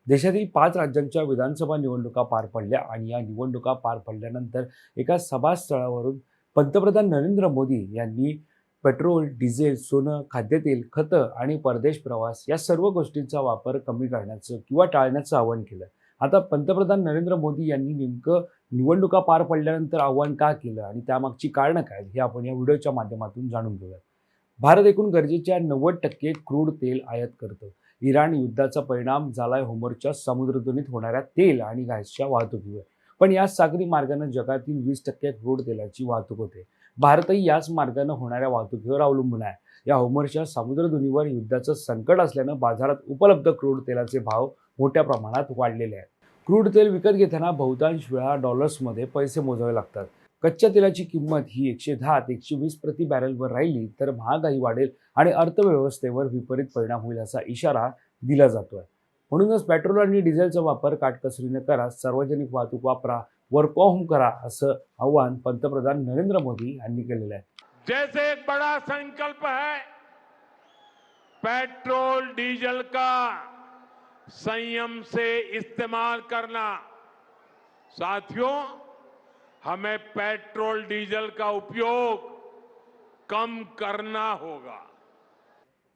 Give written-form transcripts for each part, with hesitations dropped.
देशातील 5 राज्यांच्या विधानसभा निवडणुका पार पडल्या आणि या निवडणुका पार पडल्यानंतर एका सभास्थळावरून पंतप्रधान नरेंद्र मोदी यांनी पेट्रोल, डिझेल, सोनं, खाद्यतेल, खतं आणि परदेश प्रवास या सर्व गोष्टींचा वापर कमी करण्याचं किंवा टाळण्याचं आवाहन केलं. आता पंतप्रधान नरेंद्र मोदी यांनी नेमकं निवडणुका पार पडल्यानंतर आवाहन का केलं आणि त्यामागची कारणं काय हे आपण या व्हिडिओच्या माध्यमातून जाणून घेऊया. भारत एकूण गरजेच्या 90% क्रूड तेल आयात करतो. इराण युद्धाचा परिणाम झालाय होर्मुझच्या समुद्रधुनीत होणाऱ्या तेल आणि गॅसच्या वाहतुकीवर. पण याच सागरी मार्गाने जगातील 20% क्रूड तेलाची वाहतूक होते. भारतही याच मार्गाने होणाऱ्या वाहतुकीवर अवलंबून आहे. या होर्मुझच्या समुद्रधुनीवर युद्धाचं संकट असल्यानं बाजारात उपलब्ध क्रूड तेलाचे भाव मोठ्या प्रमाणात वाढलेले आहेत. क्रूड तेल विकत घेताना बहुतांश वेळा डॉलर्समध्ये पैसे मोजावे लागतात. कच्च्या तेलाची किंमत ही 110 ते 120 प्रति बॅरलवर राहिली तर महागाई वाढेल आणि अर्थव्यवस्थेवर विपरीत परिणाम होईल असा इशारा दिला जातोय. म्हणूनच पेट्रोल आणि डिझेलचा वापर काटकसरीने करा, सार्वजनिक वाहतूक वापरा, वर्क फ्रॉम होम करा असं आवाहन पंतप्रधान नरेंद्र मोदी यांनी केलेलं आहे. जैसे एक बड़ा संकल्प है पेट्रोल डीजल का संयम से इस्तेमाल करना, साथियों हमें पेट्रोल डीजल का उपयोग कम करना होगा.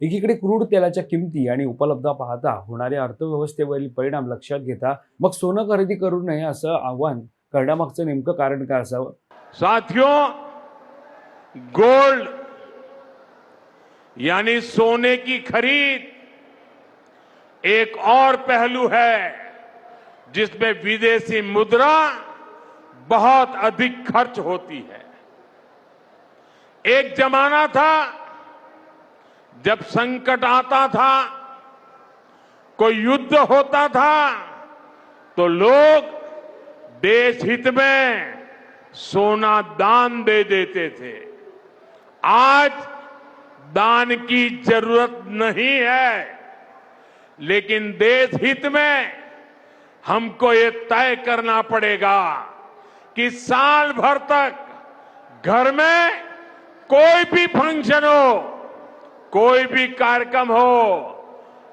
एकीकडे क्रूड तेलाच्या किमती आणि उपलब्धता पाहता होणारे अर्थव्यवस्थेवरील परिणाम लक्षात घेता मग सोनं खरेदी करू नये असं आवाहन करण्यामागचं नेमकं कारण काय असावं? साथियों, गोल्ड यानी सोने की खरीद एक और पहलू है जिसमें विदेशी मुद्रा बहुत अधिक खर्च होती है. एक जमाना था जब संकट आता था, कोई युद्ध होता था तो लोग देश हित में सोना दान दे देते थे. आज दान की जरूरत नहीं है, लेकिन देश हित में हमको ये तय करना पड़ेगा कि साल भर तक घर में कोई भी फंक्शन हो, कोई भी कार्यक्रम हो,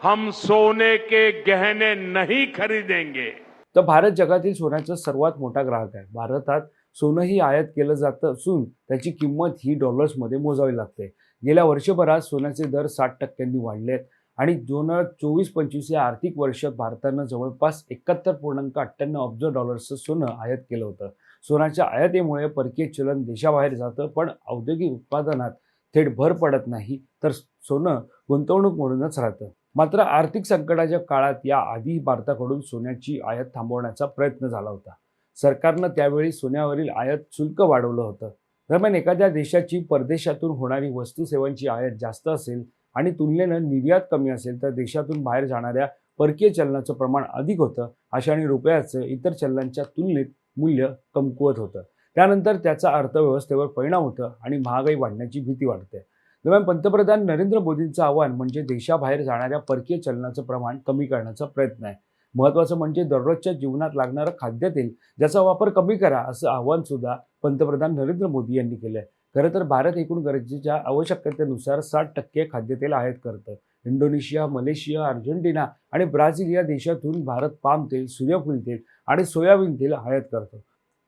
हम सोने के गहने नहीं खरीदेंगे. तर भारत जगातील सोन्याचा सर्वात मोठा ग्राहक आहे. भारतात सोनंही आयात केलं जातं असून त्याची किंमत ही डॉलर्समध्ये मोजावी लागते. गेल्या वर्षभरात सोन्याचे दर 60% वाढलेत आणि 2024-25 या आर्थिक वर्षात भारतानं जवळपास 71.98 अब्ज डॉलर्सचं सोनं आयात केलं होतं. सोन्याच्या आयातीमुळे परकीय चलन देशाबाहेर जातं, पण औद्योगिक उत्पादनात थेट भर पडत नाही, तर सोनं गुंतवणूक म्हणूनच राहतं. मात्र आर्थिक संकटाच्या काळात या आधी भारताकडून सोन्याची आयात थांबवण्याचा प्रयत्न झाला होता. सरकारनं त्यावेळी सोन्यावरील आयात शुल्क वाढवलं होतं. दरम्यान एखाद्या देशाची परदेशातून होणारी वस्तू सेवांची आयात जास्त असेल आणि तुलनेनं निर्यात कमी असेल तर देशातून बाहेर जाणाऱ्या परकीय चलनाचं प्रमाण अधिक होतं. अशाने रुपयाचं इतर चलनांच्या तुलनेत मूल्य कमकुवत होतं. त्यानंतर त्याचा अर्थव्यवस्थेवर परिणाम होतं आणि महागाई वाढण्याची भीती वाढते. दरम्यान पंतप्रधान नरेंद्र मोदींचं आवाहन म्हणजे देशाबाहेर जाणाऱ्या परकीय चलनाचं प्रमाण कमी करण्याचा प्रयत्न आहे. महत्त्वाचं म्हणजे दररोजच्या जीवनात लागणारं खाद्यतेल ज्याचा वापर कमी करा असं आवाहन सुद्धा पंतप्रधान नरेंद्र मोदी यांनी केलं आहे. खरं तर भारत एकूण गरजेच्या आवश्यकतेनुसार 60% खाद्यतेल आयात करतं. इंडोनेशिया, मलेशिया, अर्जेंटिना आणि ब्राझील या देशातून भारत पाम तेल, सूर्यफूल तेल आणि सोयाबीन तेल आयात करतो.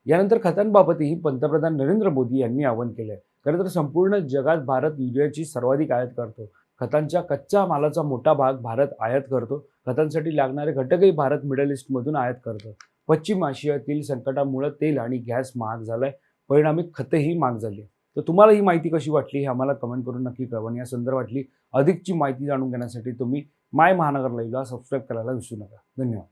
यानंतर खतांबाबतही पंतप्रधान नरेंद्र मोदी यांनी आवाहन केलं आहे. खरं तर संपूर्ण जगात भारत युरियाची सर्वाधिक आयात करतो. खतांच्या कच्च्या मालाचा मोठा भाग भारत आयात करतो. खतांसाठी लागणारे घटकही भारत मिडल ईस्टमधून आयात करतो. पश्चिम आशियातील संकटामुळे तेल आणि गॅस महाग झालाय, परिणामी खतेही महाग झाली. तर तुम्हाला ही माहिती कशी वाटली हे आम्हाला कमेंट करून नक्की कळवा. या संदर्भातली अधिकची माहिती जाणून घेण्यासाठी तुम्ही माय महानगर लाईव्हला सबस्क्राईब करायला विसरू नका. धन्यवाद.